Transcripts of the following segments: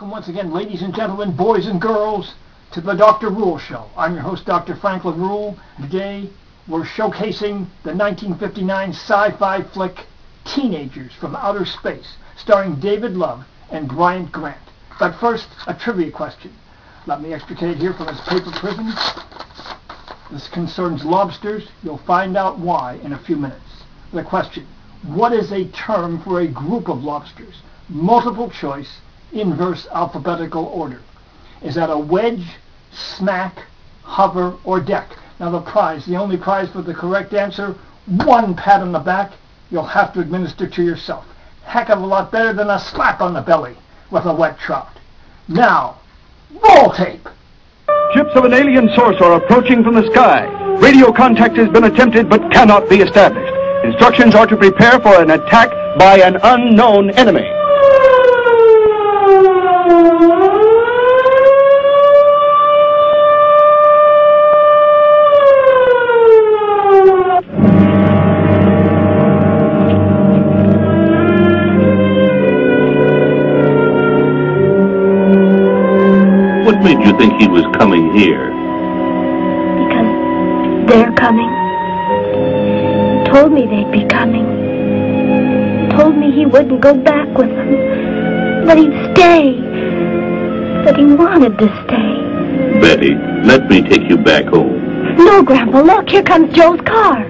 Welcome once again, ladies and gentlemen, boys and girls, to the Dr. Ruehl Show. I'm your host, Dr. Franklin Ruehl. Today, we're showcasing the 1959 sci-fi flick Teenagers from Outer Space, starring David Love and Bryant Grant. But first, a trivia question. Let me extricate here from this paper prison. This concerns lobsters. You'll find out why in a few minutes. The question: what is a term for a group of lobsters? Multiple choice, inverse alphabetical order. Is that a wedge, smack, hover, or deck? Now the only prize for the correct answer, one pat on the back, you'll have to administer to yourself. Heck of a lot better than a slap on the belly with a wet trout. Now, roll tape! Ships of an alien source are approaching from the sky. Radio contact has been attempted but cannot be established. Instructions are to prepare for an attack by an unknown enemy. What made you think he was coming here? Because they're coming. He told me they'd be coming. He told me he wouldn't go back with them. That he'd stay. That he wanted to stay. Betty, let me take you back home. No, Grandpa, look, here comes Joe's car.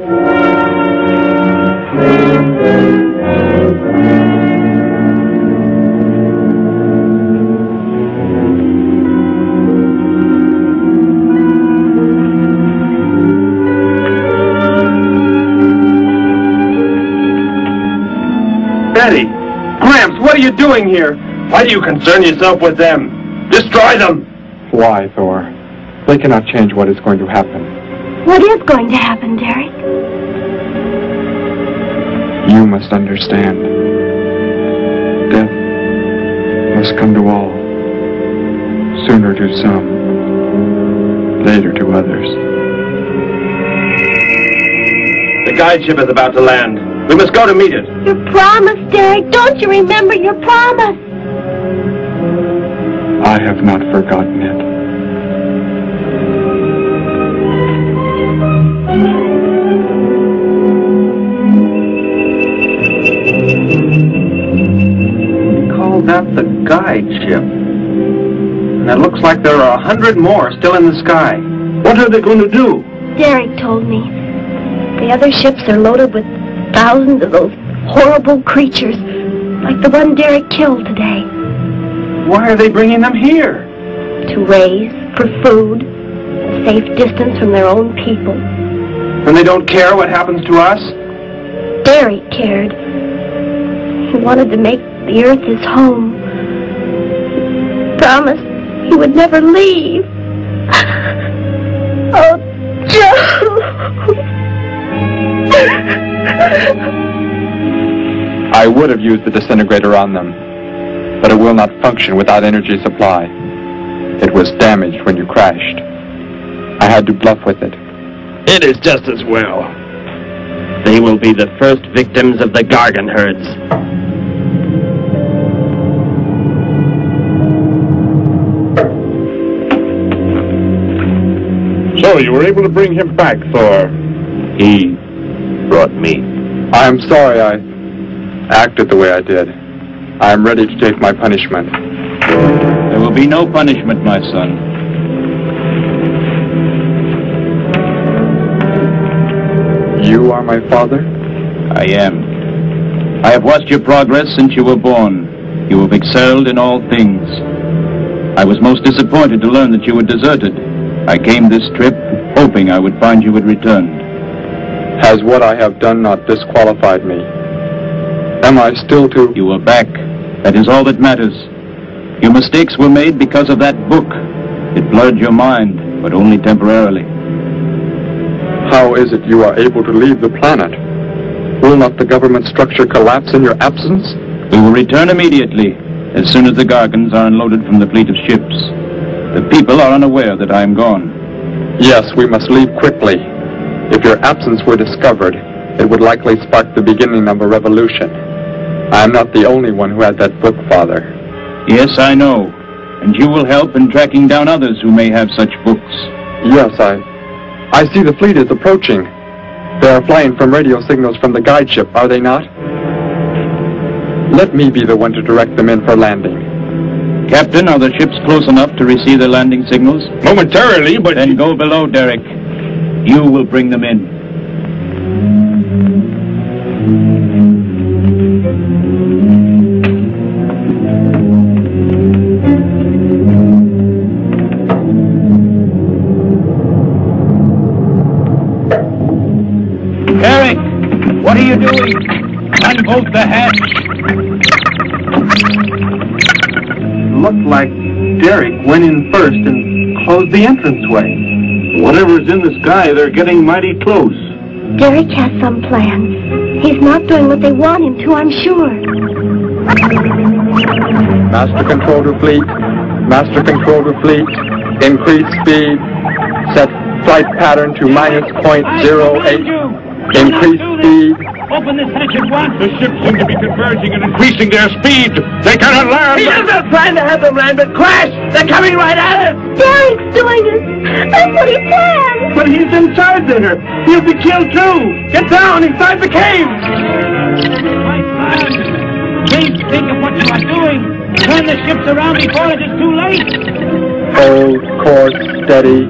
Betty! Gramps, what are you doing here? Why do you concern yourself with them? Destroy them! Why, Thor? They cannot change what is going to happen. What is going to happen, Derek? You must understand. Death must come to all. Sooner to some, later to others. The guide ship is about to land. We must go to meet it. Your promise, Derek. Don't you remember your promise? I have not forgotten it. Call that the guide ship. And it looks like there are 100 more still in the sky. What are they going to do? Derek told me. The other ships are loaded with thousands of those horrible creatures, like the one Derek killed today. Why are they bringing them here? To raise, for food, a safe distance from their own people. And they don't care what happens to us? Derek cared. He wanted to make the earth his home. He promised he would never leave. Oh, Joe! I would have used the disintegrator on them, but it will not function without energy supply. It was damaged when you crashed. I had to bluff with it. It is just as well. They will be the first victims of the Gargan herds. So, you were able to bring him back, Thor? He brought me. I am sorry I acted the way I did. I am ready to take my punishment. There will be no punishment, my son. You are my father? I am. I have watched your progress since you were born. You have excelled in all things. I was most disappointed to learn that you had deserted. I came this trip hoping I would find you had returned. Has what I have done not disqualified me? Am I still to... You are back. That is all that matters. Your mistakes were made because of that book. It blurred your mind, but only temporarily. How is it you are able to leave the planet? Will not the government structure collapse in your absence? We will return immediately, as soon as the Gargans are unloaded from the fleet of ships. The people are unaware that I am gone. Yes, we must leave quickly. If your absence were discovered, it would likely spark the beginning of a revolution. I am not the only one who had that book, Father. Yes, I know. And you will help in tracking down others who may have such books. Yes, I see the fleet is approaching. They are flying from radio signals from the guide ship, are they not? Let me be the one to direct them in for landing. Captain, are the ships close enough to receive the landing signals? Momentarily, but... Then go below, Derek. You will bring them in. Derek, what are you doing? Unbolt the hatch. Looked like Derek went in first and closed the entranceway. Whatever's in the sky, they're getting mighty close. Derek has some plans. He's not doing what they want him to, I'm sure. Master control to fleet. Master control to fleet. Increase speed. Set flight pattern to -.08. Increase speed. Open this hatch at once. The ships seem to be converging and increasing their speed. They cannot land. He is not trying to have them land, but crash! They're coming right at us! Derek's doing it! That's what he planned! But he's in charge of her. He'll be killed too. Get down inside the cave. My son, please think of what you are doing. Turn the ships around before it is too late. Hold course steady.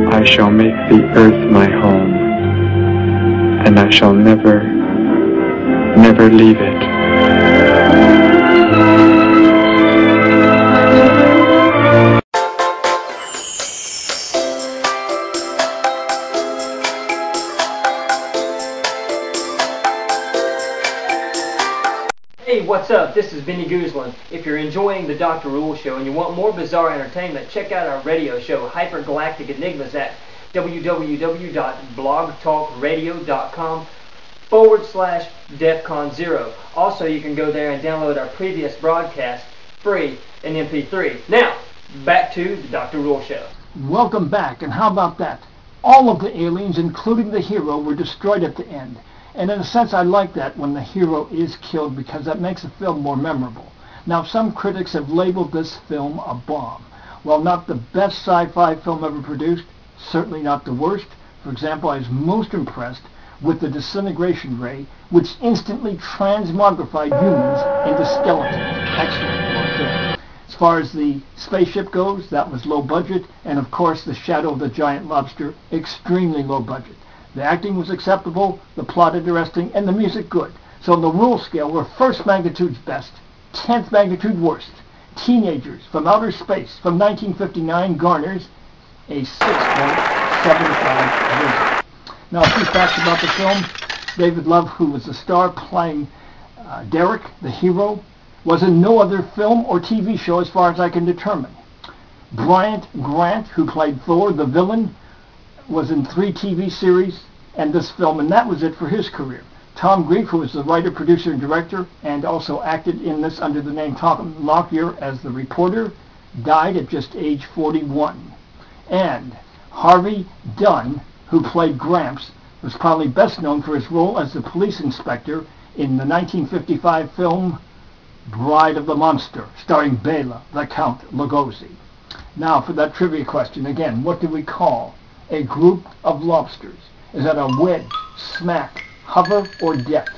I shall make the earth my home, and I shall never, never leave it. Hey, what's up? This is Benny Guzman. If you're enjoying the Dr. Ruehl Show and you want more bizarre entertainment, check out our radio show, Hypergalactic Enigmas, at www.blogtalkradio.com/DEFCON0. Also, you can go there and download our previous broadcast free in MP3. Now, back to the Dr. Ruehl Show. Welcome back, and how about that? All of the aliens, including the hero, were destroyed at the end. And in a sense, I like that when the hero is killed, because that makes the film more memorable. Now, some critics have labeled this film a bomb. While not the best sci-fi film ever produced, certainly not the worst. For example, I was most impressed with the disintegration ray, which instantly transmogrified humans into skeletons. Excellent work there. As far as the spaceship goes, that was low budget, and of course the shadow of the giant lobster, extremely low budget. The acting was acceptable, the plot interesting, and the music good. So on the Ruehl scale, we're first magnitude's best, 10th magnitude worst. Teenagers from Outer Space from 1959 garners a 6.75 rating. Now, a few facts about the film. David Love, who was the star playing Derek, the hero, was in no other film or TV show as far as I can determine. Bryant Grant, who played Thor, the villain, was in 3 TV series and this film, and that was it for his career. Tom Grief, who was the writer, producer, and director, and also acted in this under the name Tom Lockyer as the reporter, died at just age 41. And Harvey Dunn, who played Gramps, was probably best known for his role as the police inspector in the 1955 film Bride of the Monster, starring Bela, the Count Lugosi. Now, for that trivia question, again, what do we call a group of lobsters? Is that a wedge, smack, hover, or deck?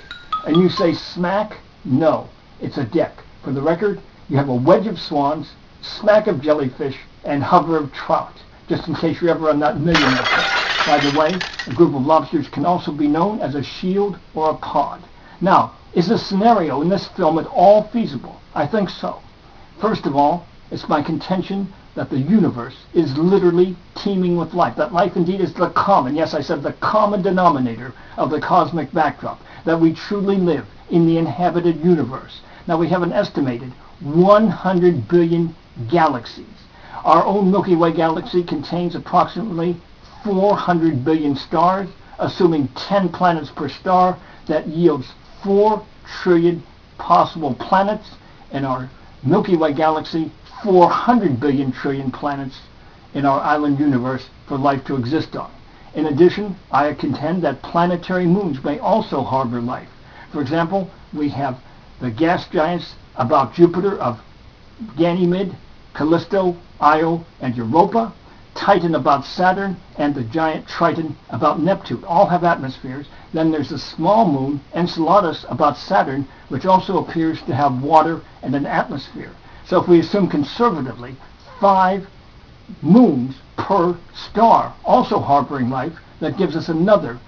And you say smack? No, it's a deck. For the record, you have a wedge of swans, smack of jellyfish, and hover of trout, just in case you're ever on that millionaire trip. By the way, a group of lobsters can also be known as a shield or a pod. Now, is the scenario in this film at all feasible? I think so. First of all, it's my contention that the universe is literally teeming with life, that life indeed is the common, yes, I said the common denominator of the cosmic backdrop, that we truly live in the inhabited universe. Now, we have an estimated 100 billion galaxies. Our own Milky Way galaxy contains approximately 400 billion stars, assuming 10 planets per star. That yields 4 trillion possible planets. In our Milky Way galaxy, 400 billion trillion planets in our island universe for life to exist on. In addition, I contend that planetary moons may also harbor life. For example, we have the gas giants about Jupiter of Ganymede, Callisto, Io, and Europa, Titan about Saturn, and the giant Triton about Neptune. All have atmospheres. Then there's the small moon, Enceladus, about Saturn, which also appears to have water and an atmosphere. So if we assume conservatively 5 moons per star also harboring life, that gives us another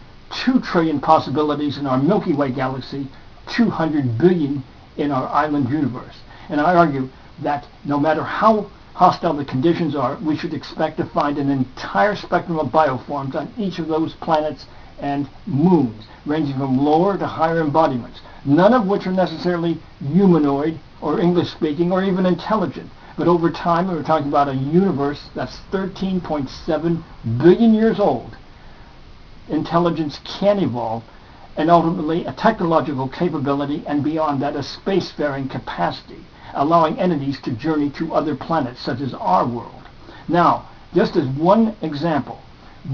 2 trillion possibilities in our Milky Way galaxy, 200 billion in our island universe. And I argue that no matter how hostile the conditions are, we should expect to find an entire spectrum of bioforms on each of those planets and moons, ranging from lower to higher embodiments, none of which are necessarily humanoid or English-speaking or even intelligent. But over time, we're talking about a universe that's 13.7 billion years old. Intelligence can evolve, and ultimately a technological capability, and beyond that, a spacefaring capacity, allowing entities to journey to other planets, such as our world. Now, just as one example,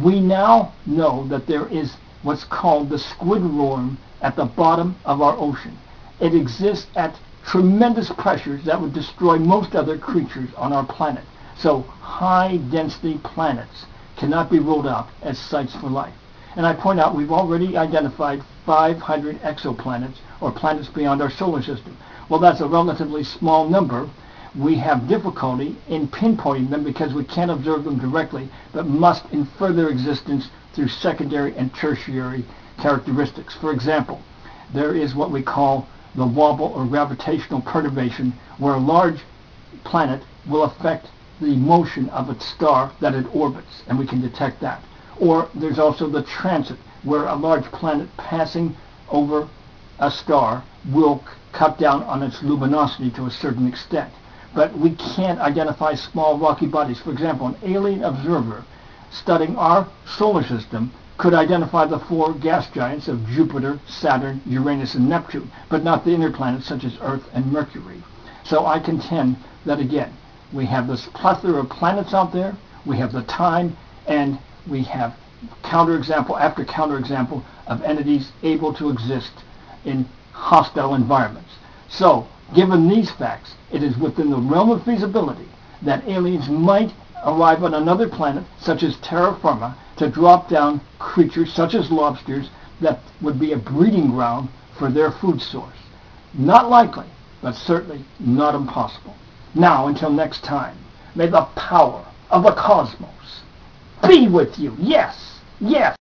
we now know that there is what's called the squid worm at the bottom of our ocean. It exists at tremendous pressures that would destroy most other creatures on our planet. So high-density planets cannot be ruled out as sites for life. And I point out we've already identified 500 exoplanets, or planets beyond our solar system. Well, that's a relatively small number. We have difficulty in pinpointing them because we can't observe them directly, but must infer their existence through secondary and tertiary characteristics. For example, there is what we call the wobble or gravitational perturbation, where a large planet will affect the motion of its star that it orbits, and we can detect that. Or there's also the transit, where a large planet passing over a star will cut down on its luminosity to a certain extent. But we can't identify small rocky bodies. For example, an alien observer studying our solar system could identify the 4 gas giants of Jupiter, Saturn, Uranus, and Neptune, but not the inner planets such as Earth and Mercury. So I contend that, again, we have this plethora of planets out there, we have the time, and we have counterexample after counterexample of entities able to exist in hostile environments. So, given these facts, it is within the realm of feasibility that aliens might arrive on another planet, such as terra firma, to drop down creatures such as lobsters that would be a breeding ground for their food source. Not likely, but certainly not impossible. Now, until next time, may the power of the cosmos be with you. Yes, yes.